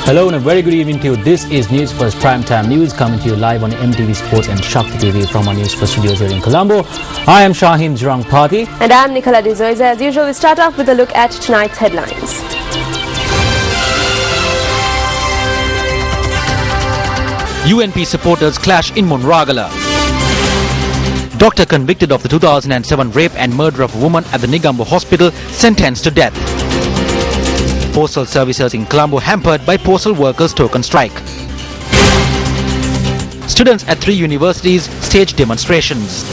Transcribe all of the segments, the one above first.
Hello and a very good evening to you. This is Newsfirst Prime Time News coming to you live on MTV Sports and Shakti TV from our Newsfirst studios here in Colombo. I am Shaheen Jurangpati. And I am Nicola Dezoiza. As usual, we start off with a look at tonight's headlines. UNP supporters clash in Monragala. Doctor convicted of the 2007 rape and murder of a woman at the Negombo Hospital sentenced to death. Postal services in Colombo hampered by postal workers' token strike. Students at 3 universities staged demonstrations.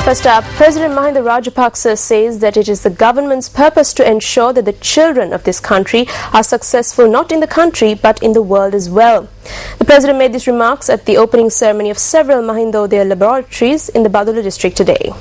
First up, President Mahinda Rajapaksa says that it is the government's purpose to ensure that the children of this country are successful not in the country but in the world as well. The President made these remarks at the opening ceremony of several Mahindodaya laboratories in the Badula district today.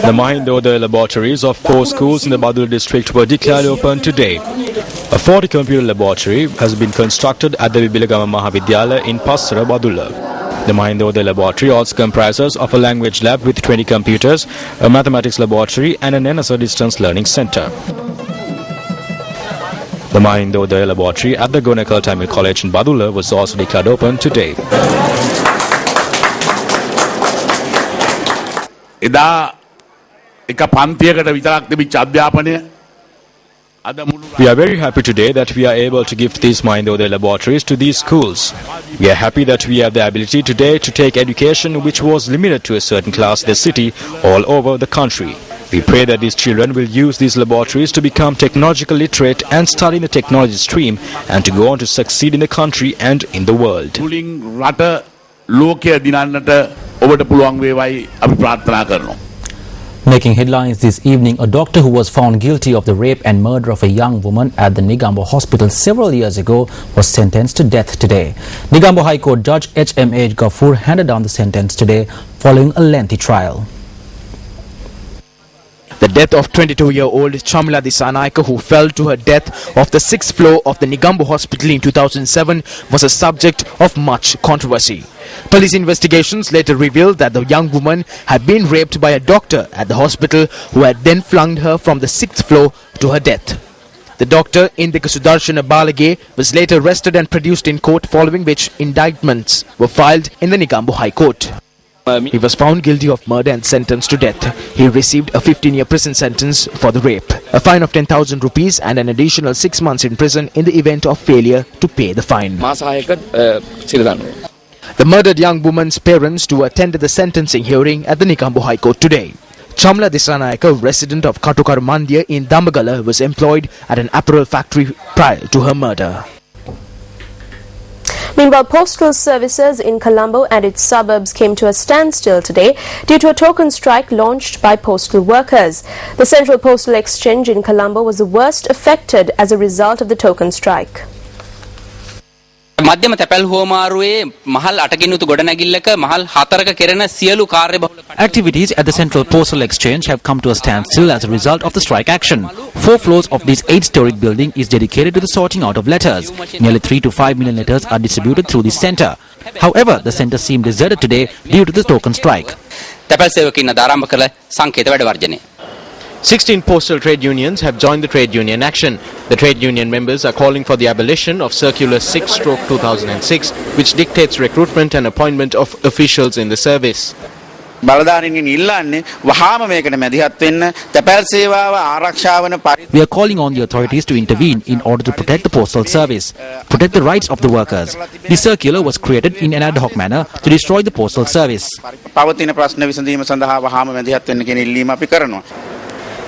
The Mahindodaya laboratories of 4 schools in the Badula district were declared open today. A 40 computer laboratory has been constructed at the Bibilagama Mahavidyalaya in Passara, Badula. The Mahindodaya laboratory also comprises of a language lab with 20 computers, a mathematics laboratory and an NSO distance learning center. The Mahindodaya laboratory at the Gonakal Tamil College in Badula was also declared open today. We are very happy today that we are able to gift these Mahindodaya laboratories to these schools. We are happy that we have the ability today to take education which was limited to a certain class in the city all over the country. We pray that these children will use these laboratories to become technologically literate and study in the technology stream and to go on to succeed in the country and in the world. Making headlines this evening, a doctor who was found guilty of the rape and murder of a young woman at the Negombo Hospital several years ago was sentenced to death today. Negombo High Court Judge H.M.H. Gafur handed down the sentence today following a lengthy trial. The death of 22-year-old Chamila Disanaika, who fell to her death off the 6th floor of the Negombo Hospital in 2007, was a subject of much controversy. Police investigations later revealed that the young woman had been raped by a doctor at the hospital who had then flung her from the 6th floor to her death. The doctor, Indika Sudarshana Balage, was later arrested and produced in court, following which indictments were filed in the Negombo High Court. He was found guilty of murder and sentenced to death. He received a 15-year prison sentence for the rape, a fine of 10,000 rupees and an additional 6 months in prison in the event of failure to pay the fine. The murdered young woman's parents too attended the sentencing hearing at the Negombo High Court today. Chamila Disanaika, resident of Katukar Mandia in Damagala, was employed at an apparel factory prior to her murder. Meanwhile, postal services in Colombo and its suburbs came to a standstill today due to a token strike launched by postal workers. The Central Postal Exchange in Colombo was the worst affected as a result of the token strike. Activities at the Central Postal Exchange have come to a standstill as a result of the strike action. 4 floors of this 8-storied building is dedicated to the sorting out of letters. Nearly 3 to 5 million letters are distributed through this centre. However, the centre seemed deserted today due to the token strike. 16 postal trade unions have joined the trade union action. The trade union members are calling for the abolition of Circular 6/2006, which dictates recruitment and appointment of officials in the service. We are calling on the authorities to intervene in order to protect the postal service, protect the rights of the workers. The circular was created in an ad hoc manner to destroy the postal service.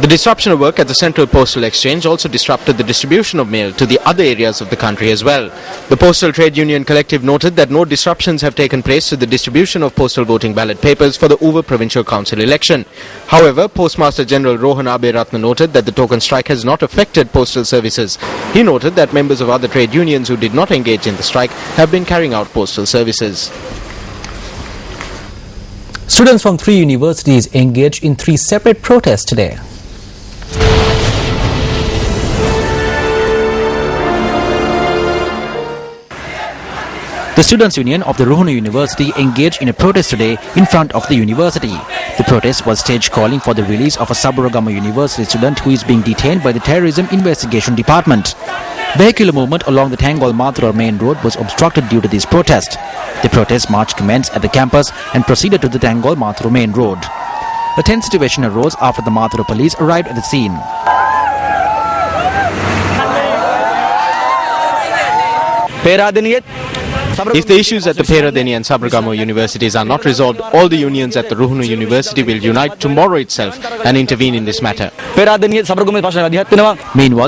The disruption of work at the Central Postal Exchange also disrupted the distribution of mail to the other areas of the country as well. The Postal Trade Union Collective noted that no disruptions have taken place to the distribution of postal voting ballot papers for the Uva Provincial Council election. However, Postmaster General Rohan Aberatna noted that the token strike has not affected postal services. He noted that members of other trade unions who did not engage in the strike have been carrying out postal services. Students from 3 universities engaged in 3 separate protests today. The Students' Union of the Ruhunu University engaged in a protest today in front of the university. The protest was staged calling for the release of a Sabaragamu University student who is being detained by the Terrorism Investigation Department. Vehicular movement along the Tangol-Mathura main road was obstructed due to this protest. The protest march commenced at the campus and proceeded to the Tangol-Mathura main road. A tense situation arose after the Mathura police arrived at the scene. If the issues at the Peradeniya and Sabaragamu universities are not resolved, all the unions at the Ruhunu University will unite tomorrow itself and intervene in this matter. Meanwhile,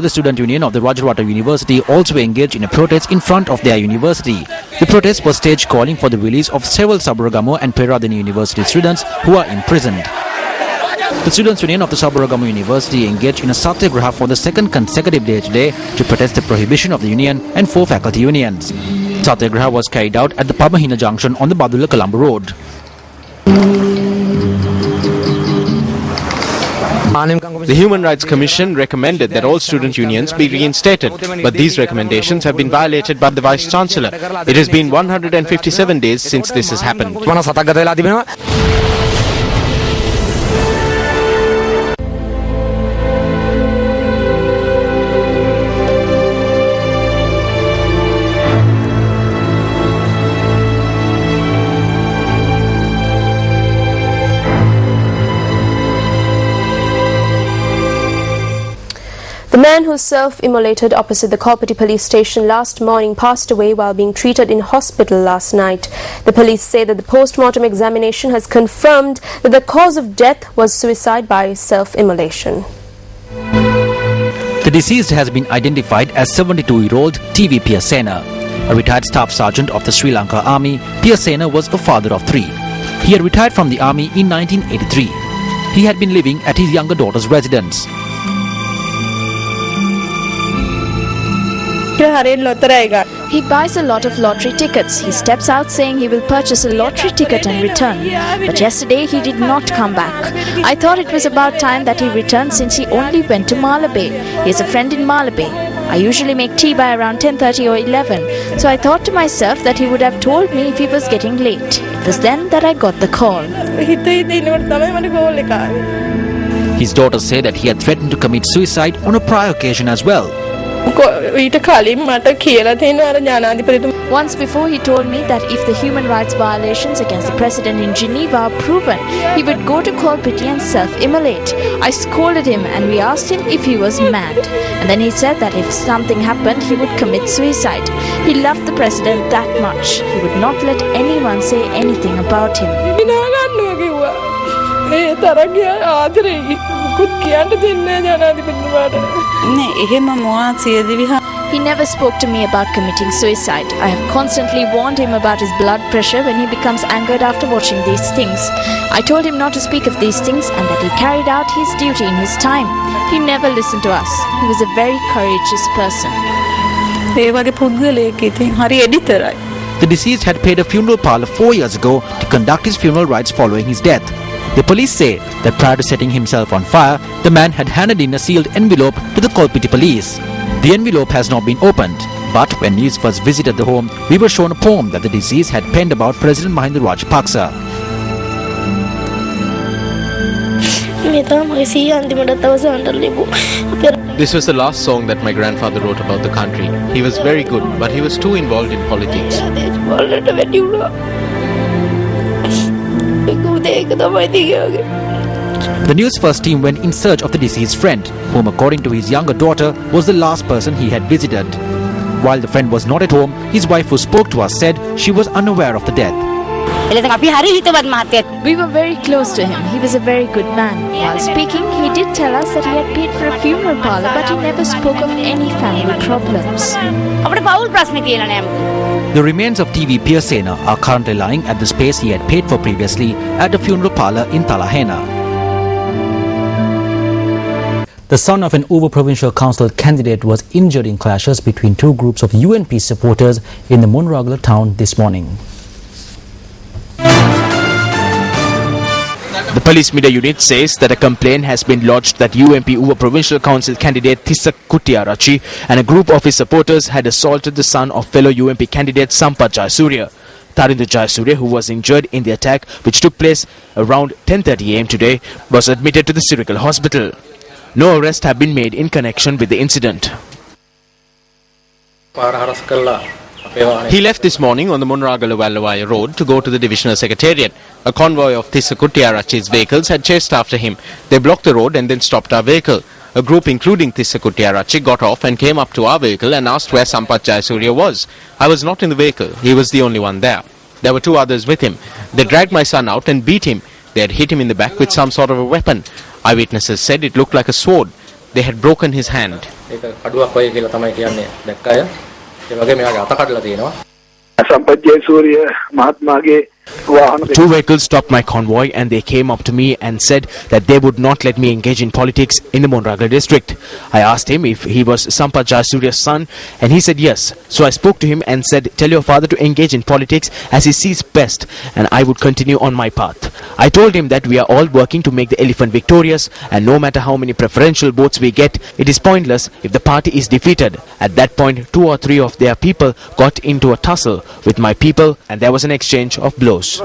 the Student Union of the Rajarwata University also engaged in a protest in front of their university. The protest was staged calling for the release of several Sabaragamu and Peradeniya University students who are imprisoned. The Students' Union of the Sabaragamu University engaged in a satyagraha for the second consecutive day today to protest the prohibition of the union and 4 faculty unions. Satyagraha was carried out at the Pamahina junction on the Badula Colombo road. The Human Rights Commission recommended that all student unions be reinstated, but these recommendations have been violated by the Vice Chancellor. It has been 157 days since this has happened. The man who self-immolated opposite the Kolpiti police station last morning passed away while being treated in hospital last night. The police say that the post-mortem examination has confirmed that the cause of death was suicide by self-immolation. The deceased has been identified as 72-year-old T.V. Piyasena. A retired staff sergeant of the Sri Lanka Army, Piyasena was a father of 3. He had retired from the army in 1983. He had been living at his younger daughter's residence. He buys a lot of lottery tickets. He steps out saying he will purchase a lottery ticket and return. But yesterday he did not come back. I thought it was about time that he returned since he only went to Malabay. He has a friend in Malabay. I usually make tea by around 10:30 or 11. So I thought to myself that he would have told me if he was getting late. It was then that I got the call. His daughter said that he had threatened to commit suicide on a prior occasion as well. Once before he told me that if the human rights violations against the president in Geneva are proven, he would go to Kolpiti and self-immolate. I scolded him and we asked him if he was mad. And then he said that if something happened, he would commit suicide. He loved the president that much. He would not let anyone say anything about him. He never spoke to me about committing suicide. I have constantly warned him about his blood pressure when he becomes angered after watching these things. I told him not to speak of these things and that he carried out his duty in his time. He never listened to us. He was a very courageous person. The deceased had paid a funeral parlour 4 years ago to conduct his funeral rites following his death. The police say that prior to setting himself on fire, the man had handed in a sealed envelope to the Kolpiti police. The envelope has not been opened, but when Newsfirst visited the home, we were shown a poem that the deceased had penned about President Mahinda Rajapaksa. This was the last song that my grandfather wrote about the country. He was very good, but he was too involved in politics. The Newsfirst team went in search of the deceased friend, whom according to his younger daughter was the last person he had visited. While the friend was not at home, his wife who spoke to us said she was unaware of the death. We were very close to him. He was a very good man. While speaking, he did tell us that he had paid for a funeral parlour, but he never spoke of any family problems. The remains of TV Pirsena are currently lying at the space he had paid for previously at a funeral parlour in Talahena. The son of an Uva provincial council candidate was injured in clashes between two groups of UNP supporters in the Munragala town this morning. The police media unit says that a complaint has been lodged that UNP Uva Provincial Council candidate Thissa Kuttiarachchi and a group of his supporters had assaulted the son of fellow UNP candidate Sampath Jayasuriya. Tharindu Jayasuriya, who was injured in the attack which took place around 10:30 am today, was admitted to the Sri Lanka hospital. No arrests have been made in connection with the incident. He left this morning on the Munragala Wallawaya road to go to the divisional secretariat. A convoy of Thissa Kuttiarachchi's vehicles had chased after him. They blocked the road and then stopped our vehicle. A group including Thissa Kuttiarachchi got off and came up to our vehicle and asked where Sampath Jayasuriya was. I was not in the vehicle. He was the only one there. There were two others with him. They dragged my son out and beat him. They had hit him in the back with some sort of a weapon. Eyewitnesses said it looked like a sword. They had broken his hand. Two vehicles stopped my convoy and they came up to me and said that they would not let me engage in politics in the Munragala district. I asked him if he was Sampath Jayasuriya's son and he said yes. So I spoke to him and said, tell your father to engage in politics as he sees best, and I would continue on my path. I told him that we are all working to make the elephant victorious, and no matter how many preferential votes we get, it is pointless if the party is defeated. At that point, 2 or 3 of their people got into a tussle with my people and there was an exchange of blows. This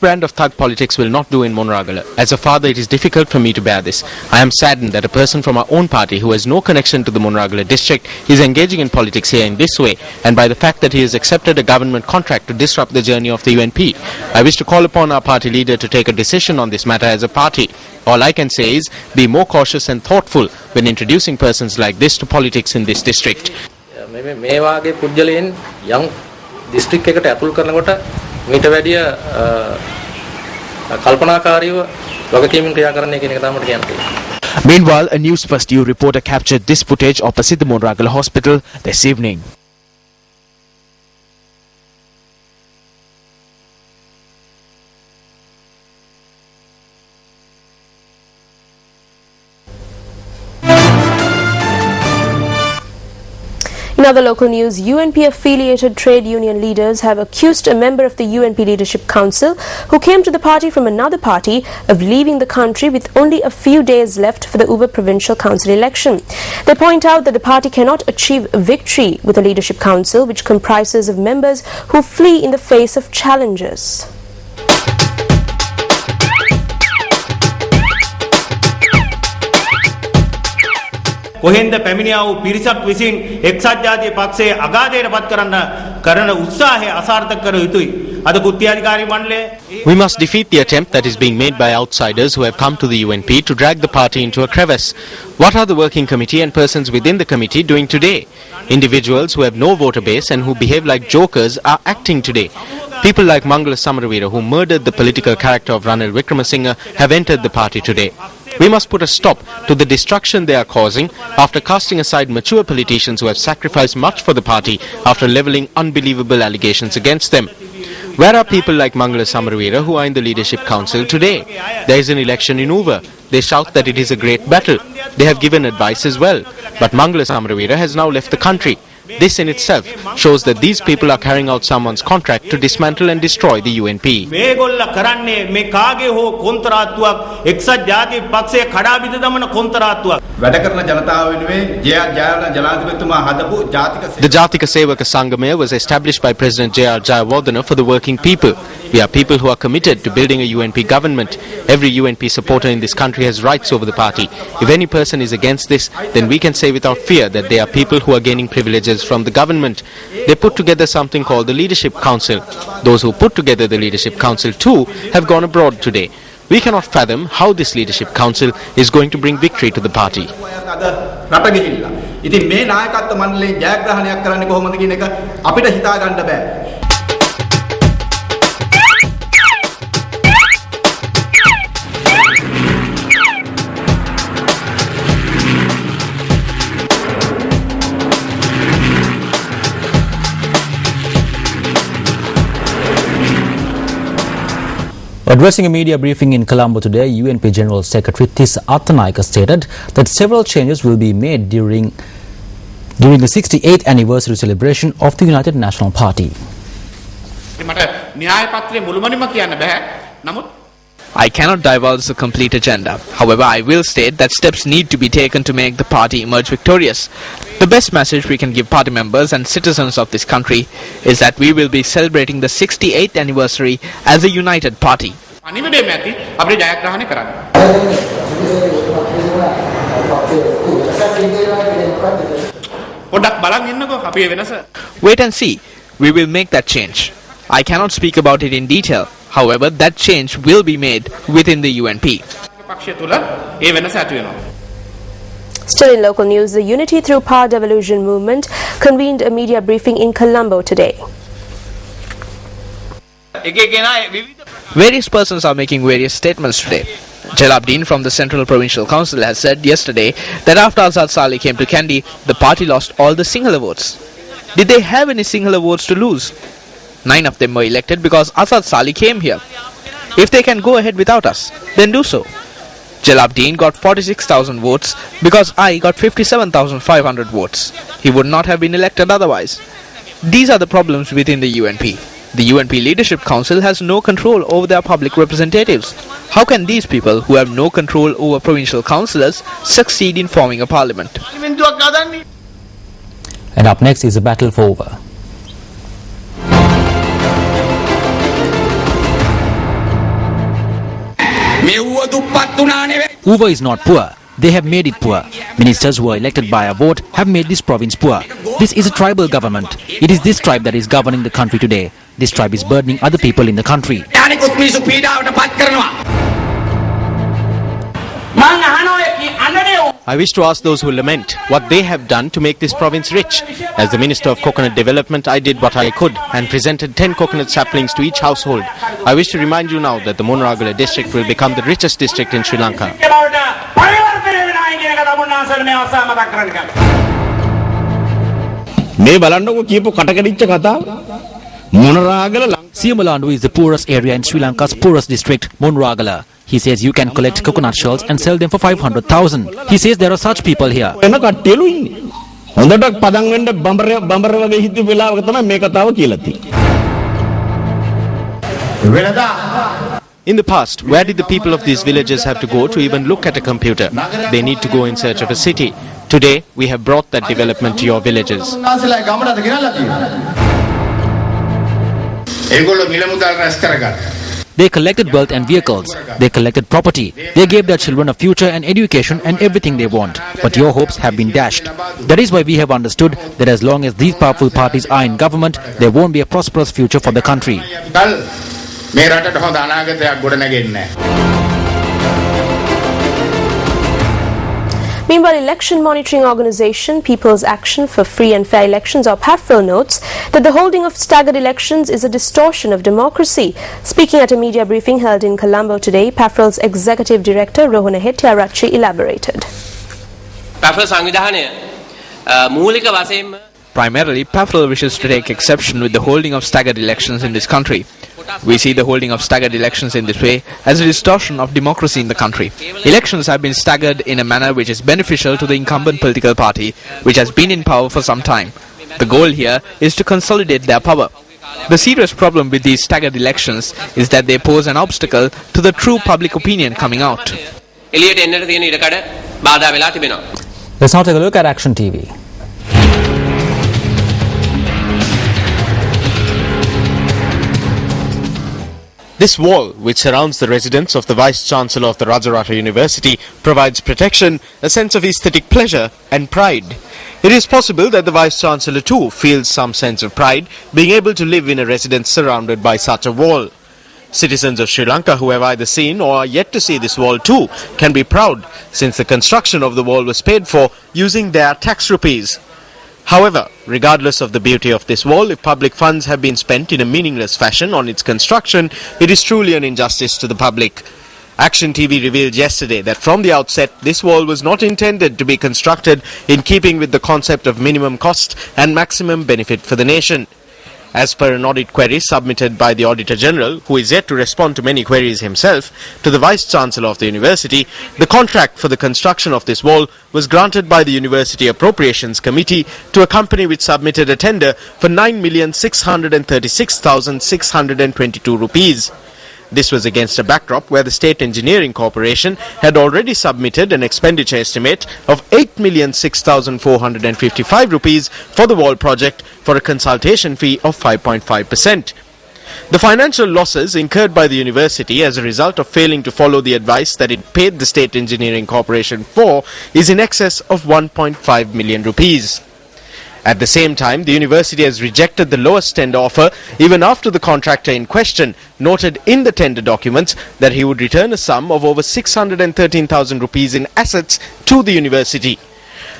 brand of thug politics will not do in Munragala. As a father, it is difficult for me to bear this. I am saddened that a person from our own party who has no connection to the Munragala district is engaging in politics here in this way, and by the fact that he has accepted a government contract to disrupt the journey of the UNP. I wish to call upon our party leader to take a decision on this matter as a party. All I can say is be more cautious and thoughtful when introducing persons like this to politics in this district. district එකට ඇතුල් කරනකොට මීට වැඩිය කල්පනාකාරීව වගකීමින් ක්‍රියා කරන්න කියන එක තමයි මට කියන්න තියෙන්නේ. Meanwhile, a Newsfirst reporter captured this footage opposite the Munragala hospital this evening. In other local news, UNP-affiliated trade union leaders have accused a member of the UNP Leadership Council who came to the party from another party of leaving the country with only a few days left for the Uva Provincial Council election. They point out that the party cannot achieve victory with a Leadership Council which comprises of members who flee in the face of challenges. කොහෙන්ද පැමිණියා වූ පිරිසක් විසින් එක්සත් ජාතික පක්ෂයේ අගාධයට පත් කරන්න කරන උත්සාහය අසාර්ථක කර යුතුයි. අද කුත්තියාධිකාරී මණ්ඩලය We must defeat the attempt that is being made by outsiders who have come to the UNP to drag the party into a crevice. What are the working committee and persons within the committee doing today? Individuals who have no voter base and who behave like jokers are acting today. People like Mangala Samaravira, who murdered the political character of Ranil Wickremesinghe, have entered the party today. We must put a stop to the destruction they are causing after casting aside mature politicians who have sacrificed much for the party after levelling unbelievable allegations against them. Where are people like Mangala Samaravira who are in the Leadership Council today? There is an election in Uva. They shout that it is a great battle. They have given advice as well. But Mangala Samaravira has now left the country. This in itself shows that these people are carrying out someone's contract to dismantle and destroy the UNP. මේගොල්ල කරන්නේ මේ කාගේ හෝ කොන්ත්‍රාත්තුවක් එක්සත් ජාතික පක්ෂයේ කඩා බිඳ දමන කොන්ත්‍රාත්තුවක්. වැඩ කරන ජනතාව වෙනුවෙන් ජනාධිපතිතුමා හදපු ජාතික The Jatika Sevaka Sangamaya was established by President J.R. Jayawardena for the working people. We are people who are committed to building a UNP government. Every UNP supporter in this country has rights over the party. If any person is against this, then we can say without fear that they are people who are gaining privileges from the government. They put together something called the Leadership Council. Those who put together the Leadership Council too have gone abroad today. We cannot fathom how this Leadership Council is going to bring victory to the party. ඉතින් මේ නායකත්ව මණ්ඩලයේ ජයග්‍රහණයක් කරන්නේ කොහොමද කියන එක අපිට හිතා ගන්න බෑ. Addressing a media briefing in Colombo today, UNP General Secretary Tissa Atanaika stated that several changes will be made during the 68th anniversary celebration of the United National Party. I cannot divulge the complete agenda. However, I will state that steps need to be taken to make the party emerge victorious. The best message we can give party members and citizens of this country is that we will be celebrating the 68th anniversary as a united party. Wait and see. We will make that change. I cannot speak about it in detail. However, that change will be made within the UNP. Still in local news, the Unity Through Power Devolution movement convened a media briefing in Colombo today. Various persons are making various statements today. Jalabdeen from the Central Provincial Council has said yesterday that after Azad Saleh came to Kandy, the party lost all the singular votes. Did they have any singular votes to lose? 9 of them were elected because Azad Saleh came here. If they can go ahead without us, then do so. Jalabdeen got 46,000 votes because I got 57,500 votes. He would not have been elected otherwise. These are the problems within the UNP. The UNP Leadership Council has no control over their public representatives. How can these people who have no control over provincial councillors succeed in forming a parliament? And up next is a battle for over. Uva is not poor. They have made it poor. Ministers who are elected by a vote have made this province poor. This is a tribal government. It is this tribe that is governing the country today. This tribe is burdening other people in the country. I wish to ask those who lament what they have done to make this province rich. As the Minister of Coconut Development, I did what I could and presented 10 coconut saplings to each household. I wish to remind you now that the Monragala district will become the richest district in Sri Lanka. Siamalandu is the poorest area in Sri Lanka's poorest district, Monragala. He says you can collect coconut shells and sell them for 500,000. He says there are such people here. In the past, where did the people of these villages have to go to even look at a computer? They need to go in search of a city. Today, we have brought that development to your villages. They collected wealth and vehicles. They collected property. They gave their children a future and education and everything they want. But your hopes have been dashed. That is why we have understood that as long as these powerful parties are in government, there won't be a prosperous future for the country. Meanwhile, election monitoring organisation People's Action for Free and Fair Elections, or PAFREL, notes that the holding of staggered elections is a distortion of democracy. Speaking at a media briefing held in Colombo today, PAFREL's Executive Director Rohana Hettiarachchi elaborated. Primarily, PAFREL wishes to take exception with the holding of staggered elections in this country. We see the holding of staggered elections in this way as a distortion of democracy in the country. Elections have been staggered in a manner which is beneficial to the incumbent political party, which has been in power for some time. The goal here is to consolidate their power. The serious problem with these staggered elections is that they pose an obstacle to the true public opinion coming out. Let's now take a look at Action TV. This wall, which surrounds the residence of the Vice-Chancellor of the Rajarata University, provides protection, a sense of aesthetic pleasure and pride. It is possible that the Vice-Chancellor too feels some sense of pride being able to live in a residence surrounded by such a wall. Citizens of Sri Lanka who have either seen or are yet to see this wall too can be proud, since the construction of the wall was paid for using their tax rupees. However, regardless of the beauty of this wall, if public funds have been spent in a meaningless fashion on its construction, it is truly an injustice to the public. Action TV revealed yesterday that from the outset, this wall was not intended to be constructed in keeping with the concept of minimum cost and maximum benefit for the nation. As per an audit query submitted by the Auditor General, who is yet to respond to many queries himself, to the Vice-Chancellor of the University, the contract for the construction of this wall was granted by the University Appropriations Committee to a company which submitted a tender for 9,636,622 rupees. This was against a backdrop where the State Engineering Corporation had already submitted an expenditure estimate of 8,006,455 rupees for the wall project for a consultation fee of 5.5%. The financial losses incurred by the university as a result of failing to follow the advice that it paid the State Engineering Corporation for is in excess of 1.5 million rupees. At the same time, the university has rejected the lowest tender offer even after the contractor in question noted in the tender documents that he would return a sum of over 613,000 rupees in assets to the university.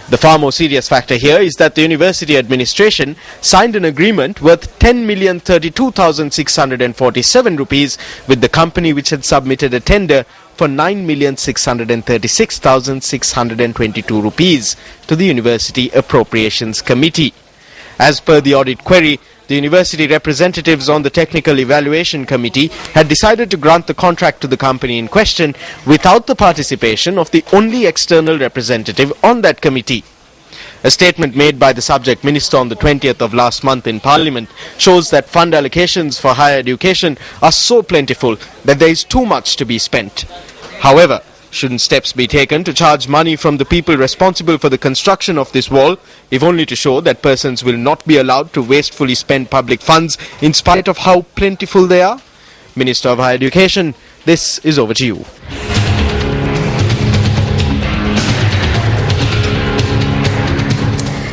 The far more serious factor here is that the university administration signed an agreement worth 10,032,647 rupees with the company which had submitted a tender for 9,636,622 rupees to the University Appropriations Committee. As per the audit query, the university representatives on the Technical Evaluation Committee had decided to grant the contract to the company in question without the participation of the only external representative on that committee. A statement made by the subject minister on the 20th of last month in Parliament shows that fund allocations for higher education are so plentiful that there is too much to be spent. However, shouldn't steps be taken to charge money from the people responsible for the construction of this wall, if only to show that persons will not be allowed to wastefully spend public funds in spite of how plentiful they are? Minister of Higher Education, this is over to you.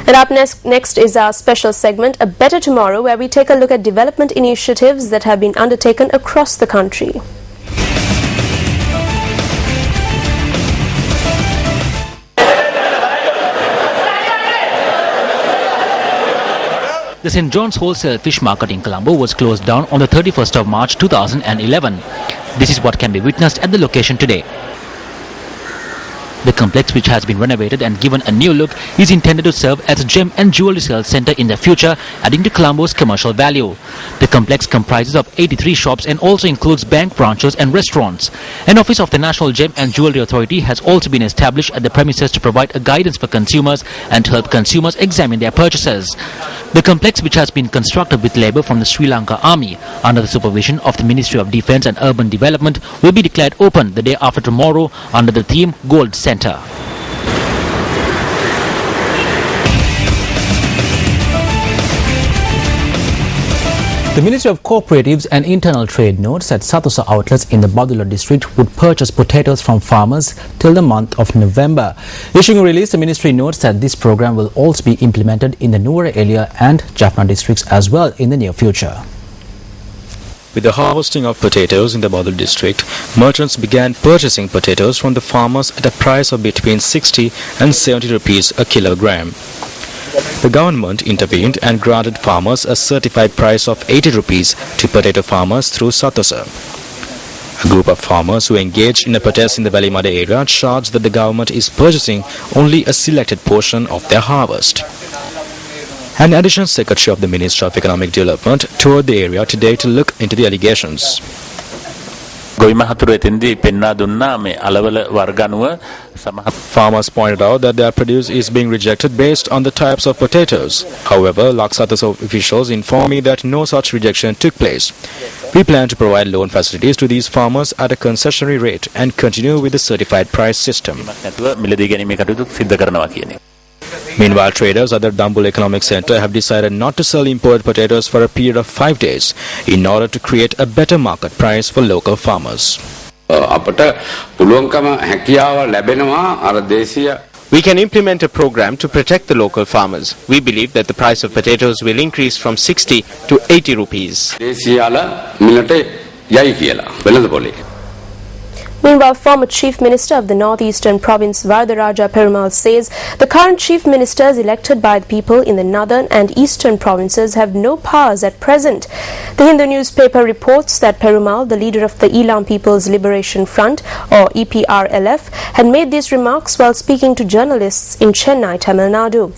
And up next is our special segment, A Better Tomorrow, where we take a look at development initiatives that have been undertaken across the country. The St. John's Wholesale Fish Market in Colombo was closed down on the 31st of March 2011. This is what can be witnessed at the location today. The complex, which has been renovated and given a new look, is intended to serve as a gem and jewelry sales centre in the future, adding to Colombo's commercial value. The complex comprises of 83 shops and also includes bank branches and restaurants. An office of the National Gem and Jewelry Authority has also been established at the premises to provide a guidance for consumers and to help consumers examine their purchases. The complex, which has been constructed with labour from the Sri Lanka Army under the supervision of the Ministry of Defence and Urban Development, will be declared open the day after tomorrow under the theme Gold Centre. The Ministry of Cooperatives and Internal Trade notes that Satosa outlets in the Badulla district would purchase potatoes from farmers till the month of November. Issuing a release, the ministry notes that this program will also be implemented in the Nuwara area and Jaffna districts as well in the near future. With the harvesting of potatoes in the Badulla district, merchants began purchasing potatoes from the farmers at a price of between 60 and 70 rupees a kilogram. The government intervened and granted farmers a certified price of 80 rupees to potato farmers through Satosa. A group of farmers who engaged in a protest in the Valimada area charged that the government is purchasing only a selected portion of their harvest. An additional secretary of the Ministry of Economic Development toured the area today to look into the allegations. Farmers pointed out that their produce is being rejected based on the types of potatoes. However, Laksata's officials informed me that no such rejection took place. We plan to provide loan facilities to these farmers at a concessionary rate and continue with the certified price system. Meanwhile, traders at the Dambul Economic Centre have decided not to sell imported potatoes for a period of 5 days in order to create a better market price for local farmers. We can implement a program to protect the local farmers. We believe that the price of potatoes will increase from 60 to 80 rupees. යයි කියලා වෙළඳපොලේ. Meanwhile, former Chief Minister of the Northeastern Province Varadaraja Perumal says the current Chief Ministers elected by the people in the Northern and Eastern provinces have no powers at present. The Hindu newspaper reports that Perumal, the leader of the Elam People's Liberation Front or EPRLF, had made these remarks while speaking to journalists in Chennai, Tamil Nadu.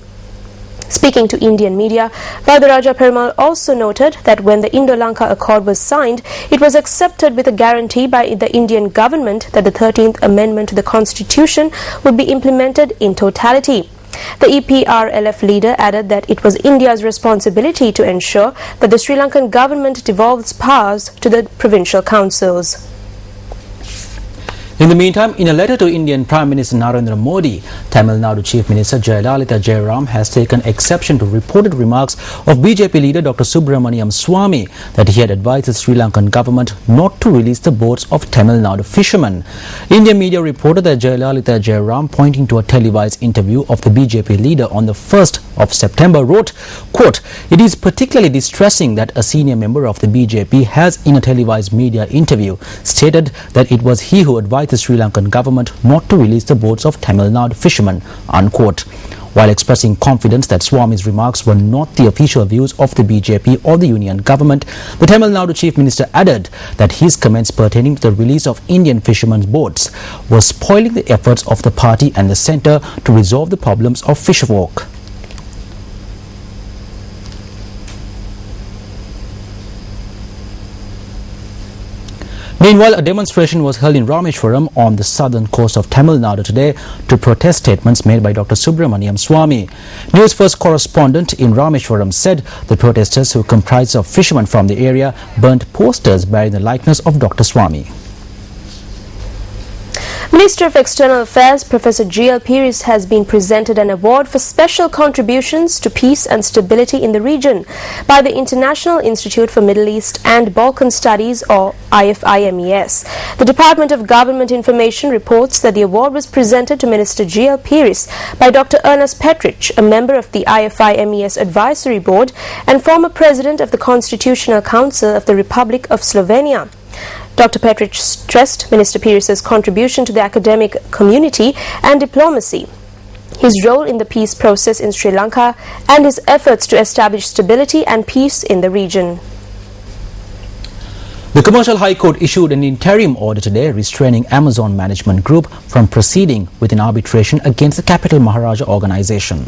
Speaking to Indian media, Varadaraja Perumal also noted that when the Indo-Lanka Accord was signed, it was accepted with a guarantee by the Indian government that the 13th Amendment to the Constitution would be implemented in totality. The EPRLF leader added that it was India's responsibility to ensure that the Sri Lankan government devolves powers to the provincial councils. In the meantime, in a letter to Indian Prime Minister Narendra Modi, Tamil Nadu Chief Minister Jayalalitha Jayaram has taken exception to reported remarks of BJP leader Dr. Subramaniam Swamy that he had advised the Sri Lankan government not to release the boats of Tamil Nadu fishermen. Indian media reported that Jayalalitha Jayaram, pointing to a televised interview of the BJP leader on the 1st of September, wrote, quote, "It is particularly distressing that a senior member of the BJP has, in a televised media interview, stated that it was he who advised the Sri Lankan government not to release the boats of Tamil Nadu fishermen," unquote. While expressing confidence that Swamy's remarks were not the official views of the BJP or the union government, the Tamil Nadu Chief Minister added that his comments pertaining to the release of Indian fishermen's boats were spoiling the efforts of the party and the centre to resolve the problems of fisherfolk. Meanwhile, a demonstration was held in Rameshwaram on the southern coast of Tamil Nadu today to protest statements made by Dr. Subramaniam Swamy. Newsfirst correspondent in Rameshwaram said the protesters, who comprised of fishermen from the area, burnt posters bearing the likeness of Dr. Swamy. Minister of External Affairs Professor G.L. Peiris has been presented an award for special contributions to peace and stability in the region by the International Institute for Middle East and Balkan Studies, or IFIMES. The Department of Government Information reports that the award was presented to Minister G.L. Peiris by Dr. Ernest Petric, a member of the IFIMES Advisory Board and former President of the Constitutional Council of the Republic of Slovenia. Dr. Petric stressed Minister Peiris's contribution to the academic community and diplomacy, his role in the peace process in Sri Lanka, and his efforts to establish stability and peace in the region. The Commercial High Court issued an interim order today restraining Amazon Management Group from proceeding with an arbitration against the Capital Maharaja organization.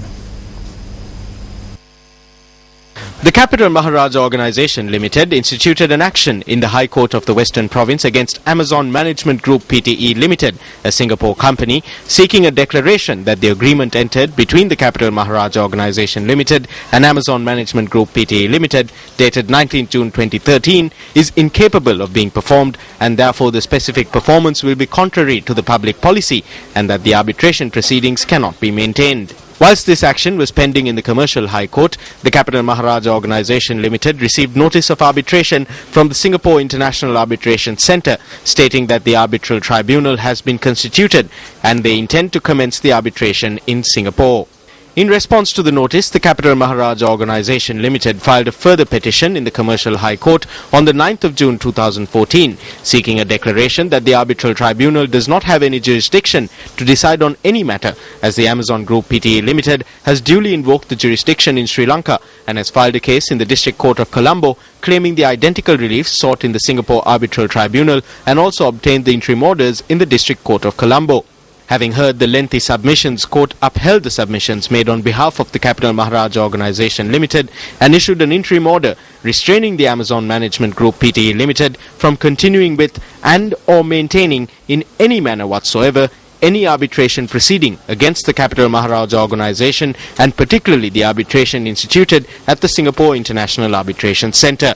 The Capital Maharaja Organisation Limited instituted an action in the High Court of the Western Province against Amazon Management Group Pte Limited, a Singapore company, seeking a declaration that the agreement entered between the Capital Maharaja Organisation Limited and Amazon Management Group Pte Limited, dated 19 June 2013, is incapable of being performed, and therefore the specific performance will be contrary to the public policy, and that the arbitration proceedings cannot be maintained. Whilst this action was pending in the Commercial High Court, the Capital Maharaja Organisation Limited received notice of arbitration from the Singapore International Arbitration Centre, stating that the arbitral tribunal has been constituted and they intend to commence the arbitration in Singapore. In response to the notice, the Capital Maharaja Organisation Limited filed a further petition in the Commercial High Court on the 9th of June 2014, seeking a declaration that the arbitral tribunal does not have any jurisdiction to decide on any matter, as the Amazon Group Pte Limited has duly invoked the jurisdiction in Sri Lanka and has filed a case in the District Court of Colombo claiming the identical relief sought in the Singapore Arbitral Tribunal and also obtained the interim orders in the District Court of Colombo. Having heard the lengthy submissions, court upheld the submissions made on behalf of the Capital Maharaja Organisation Limited and issued an interim order restraining the Amazon Management Group Pte Limited from continuing with and or maintaining in any manner whatsoever any arbitration proceeding against the Capital Maharaja Organisation, and particularly the arbitration instituted at the Singapore International Arbitration Centre.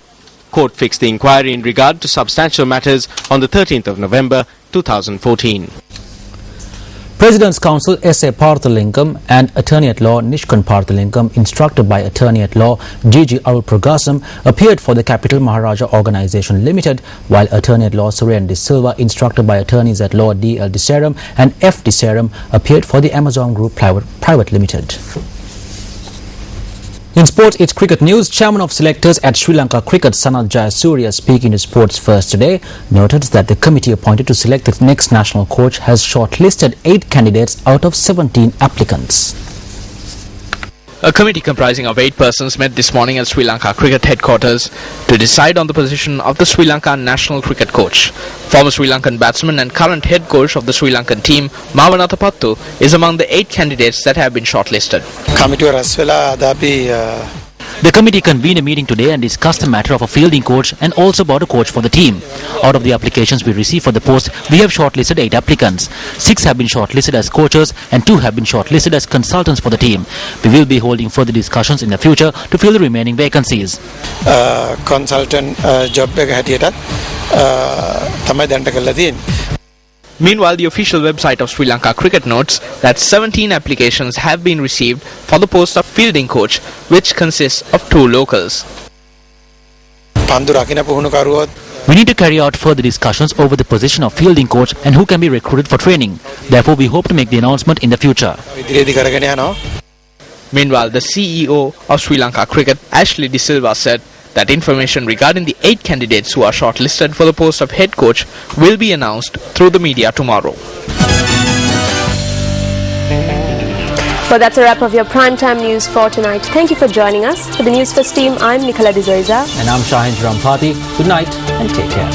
Court fixed the inquiry in regard to substantial matters on the 13th of November 2014. President's Counsel S.A. Parthalingam and Attorney-at-Law Nishkan Parthalingam, instructed by Attorney-at-Law G.G. Arul-Pragasam, appeared for the Capital Maharaja Organisation Limited, while Attorney-at-Law Suryan De Silva, instructed by Attorneys-at-Law D.L. Deseram and F. Deseram, appeared for the Amazon Group Private Limited. In sports, it's cricket news. Chairman of selectors at Sri Lanka Cricket, Sanath Jayasuriya, speaking to Sports First today, noted that the committee appointed to select the next national coach has shortlisted 8 candidates out of 17 applicants. A committee comprising of 8 persons met this morning at Sri Lanka Cricket headquarters to decide on the position of the Sri Lanka national cricket coach. Former Sri Lankan batsman and current head coach of the Sri Lankan team, Mavanatapattu, is among the 8 candidates that have been shortlisted. The committee convened a meeting today and discussed the matter of a fielding coach and also about a coach for the team. Out of the applications we received for the post, we have shortlisted 8 applicants. 6 have been shortlisted as coaches and 2 have been shortlisted as consultants for the team. We will be holding further discussions in the future to fill the remaining vacancies. Consultant job එක හැටියටත් තමයි දැනට කරලා තියෙන්නේ. Meanwhile, the official website of Sri Lanka Cricket notes that 17 applications have been received for the post of fielding coach, which consists of 2 locals. We need to carry out further discussions over the position of fielding coach and who can be recruited for training. Therefore, we hope to make the announcement in the future. Meanwhile, the CEO of Sri Lanka Cricket, Ashley De Silva, said that information regarding the 8 candidates who are shortlisted for the post of head coach will be announced through the media tomorrow. Well, that's a wrap of your primetime news for tonight. Thank you for joining us. For the Newsfirst team, I'm Nicola D'Zoiza. And I'm Shahin Rampati. Good night and take care.